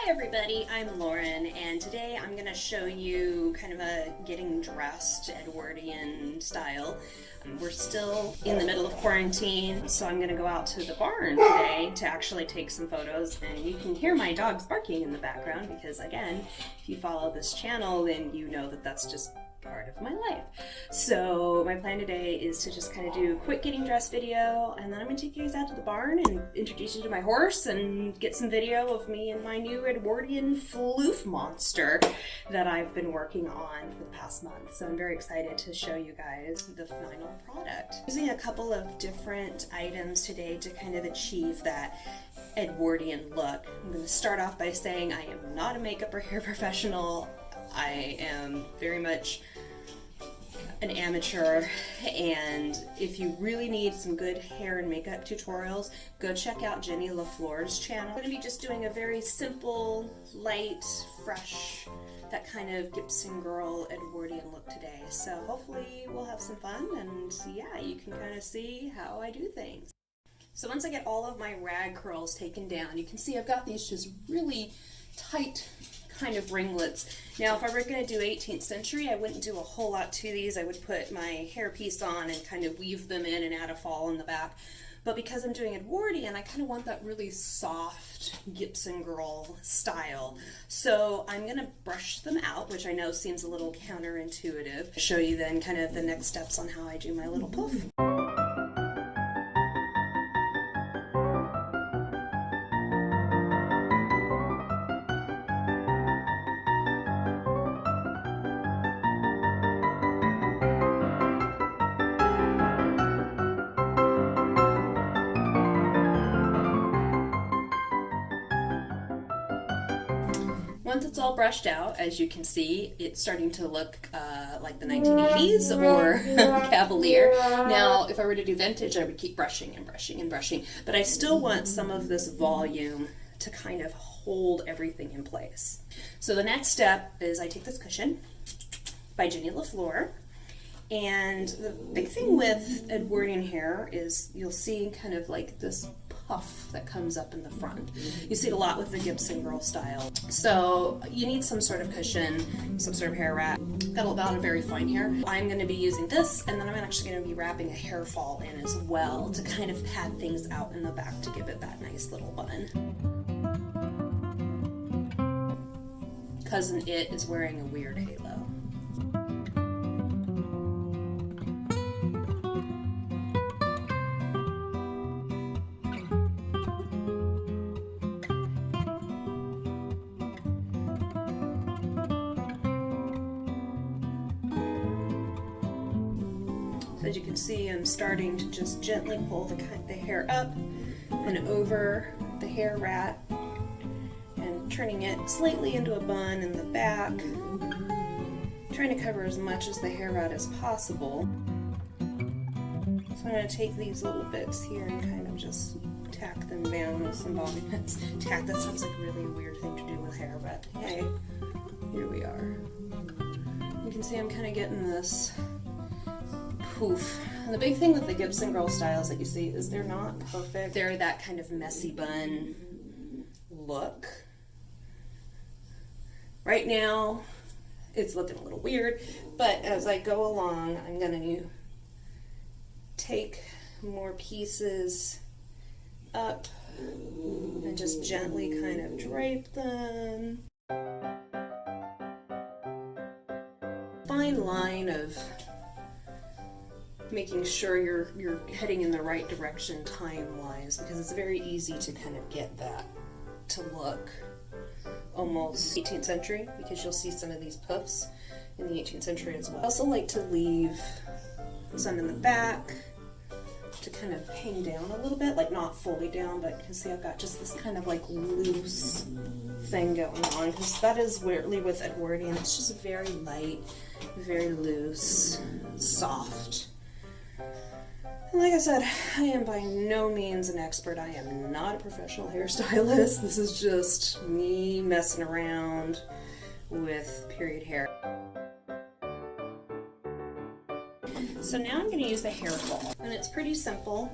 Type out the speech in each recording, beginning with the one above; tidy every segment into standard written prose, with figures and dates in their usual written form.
Hi everybody, I'm Lauren, and today I'm going to show you kind of a getting dressed Edwardian style. We're still in the middle of quarantine, so I'm going to go out to the barn today to actually take some photos, and you can hear my dogs barking in the background because, again, if you follow this channel, then you know that that's just part of my life. So my plan today is to just kind of do a quick getting dressed video, and then I'm going to take you guys out to the barn and introduce you to my horse and get some video of me and my new Edwardian Floof monster that I've been working on for the past month. So I'm very excited to show you guys the final product. Using a couple of different items today to kind of achieve that Edwardian look. I'm going to start off by saying I am not a makeup or hair professional. I am very much an amateur, and if you really need some good hair and makeup tutorials, go check out Jenny LaFleur's channel. I'm going to be just doing a very simple, light, fresh, that kind of Gibson girl Edwardian look today. So hopefully we'll have some fun, and yeah, you can kind of see how I do things. So once I get all of my rag curls taken down, you can see I've got these just really tight kind of ringlets. Now if I were going to do 18th century, I wouldn't do a whole lot to these. I would put my hairpiece on and kind of weave them in and add a fall in the back. But because I'm doing Edwardian, I kind of want that really soft Gibson girl style. So I'm going to brush them out, which I know seems a little counterintuitive. Show you then kind of the next steps on how I do my little poof. Once it's all brushed out, as you can see, it's starting to look like the 1980s or Cavalier. Now, if I were to do vintage, I would keep brushing and brushing and brushing, but I still want some of this volume to kind of hold everything in place. So the next step is I take this cushion by Jenny LaFleur, and the big thing with Edwardian hair is you'll see kind of like this puff that comes up in the front. You see it a lot with the Gibson girl style. So you need some sort of cushion, some sort of hair wrap. Got about a very fine hair. I'm going to be using this, and then I'm actually going to be wrapping a hair fall in as well to kind of pad things out in the back to give it that nice little bun. Cousin It is wearing a weird halo. As you can see, I'm starting to just gently pull the hair up and over the hair wrap and turning it slightly into a bun in the back, trying to cover as much as the hair wrap as possible. So I'm going to take these little bits here and kind of just tack them down with some bobby pins. Tack, that sounds like a really weird thing to do with hair, but hey, here we are. You can see I'm kind of getting this poof. And the big thing with the Gibson girl styles that you see is they're not perfect. They're that kind of messy bun look. Right now, it's looking a little weird, but as I go along, I'm going to take more pieces up and just gently kind of drape them. Fine line of making sure you're heading in the right direction time-wise, because it's very easy to kind of get that to look almost 18th century, because you'll see some of these puffs in the 18th century as well. I also like to leave some in the back to kind of hang down a little bit, like not fully down, but you can see I've got just this kind of like loose thing going on, because that is weirdly with Edwardian, it's just very light, very loose, soft. And like I said, I am by no means an expert. I am not a professional hairstylist. This is just me messing around with period hair. So now I'm going to use the hair fall, and it's pretty simple.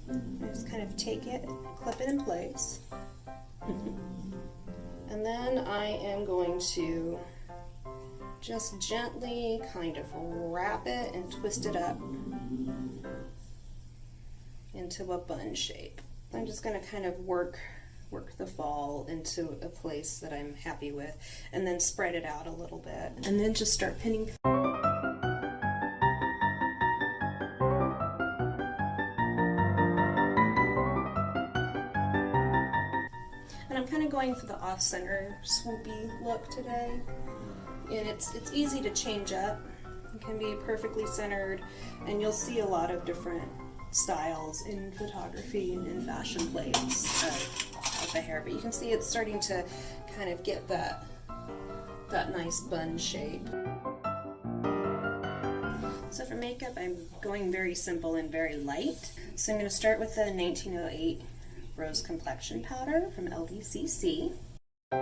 I just kind of take it, clip it in place. And then I am going to just gently kind of wrap it and twist it up into a bun shape. I'm just going to kind of work the fall into a place that I'm happy with, and then spread it out a little bit, and then just start pinning. And I'm kind of going for the off-center swoopy look today, and it's easy to change up. It can be perfectly centered, and you'll see a lot of different styles in photography and in fashion plates of the hair, but you can see it's starting to kind of get that nice bun shape. So for makeup, I'm going very simple and very light. So I'm going to start with the 1908 Rose Complexion Powder from LVCC. I'm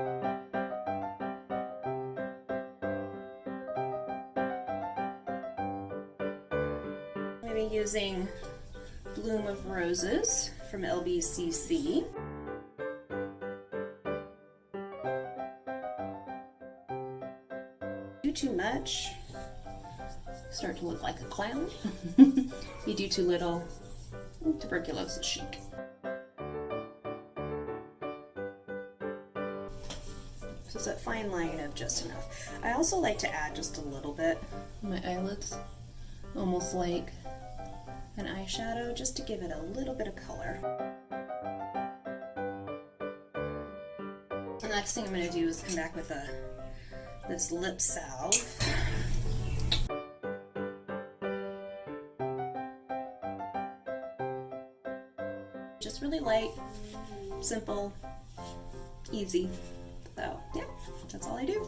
going to be using Bloom of Roses from LBCC. Do too much, start to look like a clown. You do too little, tuberculosis chic. So it's that fine line of just enough. I also like to add just a little bit on my eyelids, almost like an eyeshadow, just to give it a little bit of color. The next thing I'm going to do is come back with this lip salve. Just really light, simple, easy. So yeah, that's all I do.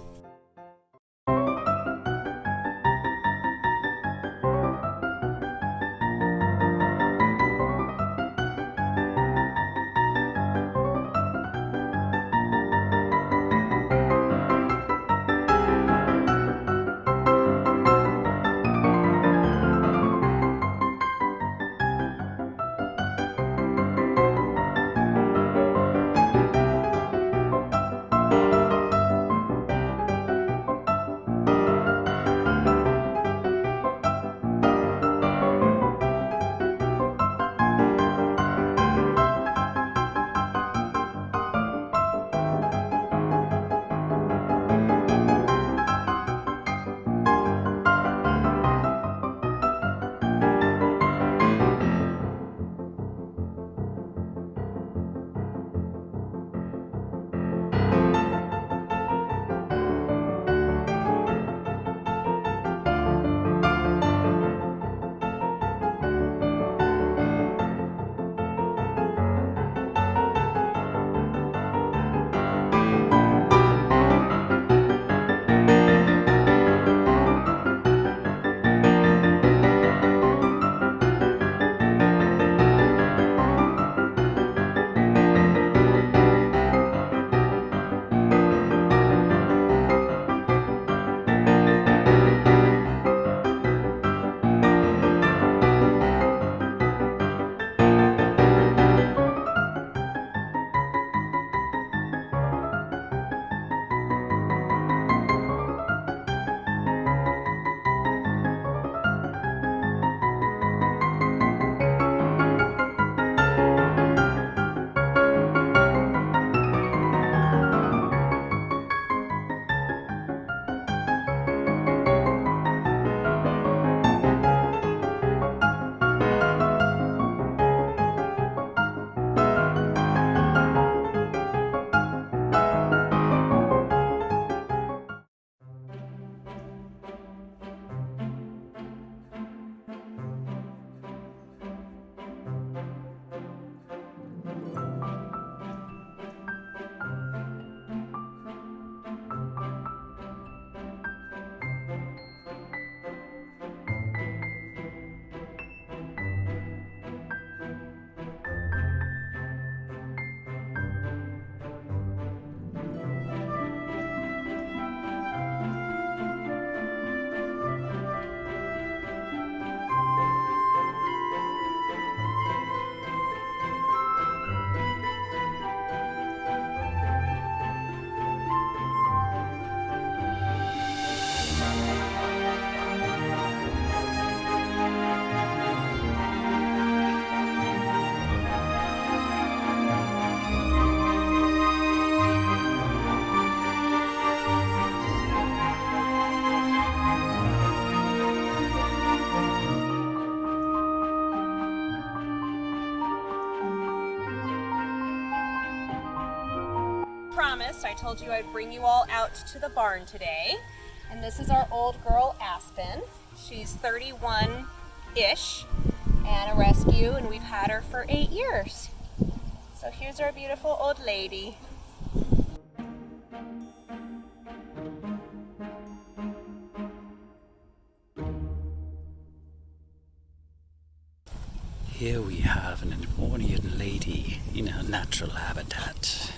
promised, I told you I'd bring you all out to the barn today. And this is our old girl, Aspen. She's 31-ish and a rescue, and we've had her for 8 years. So here's our beautiful old lady. Here we have an Edwardian lady in her natural habitat.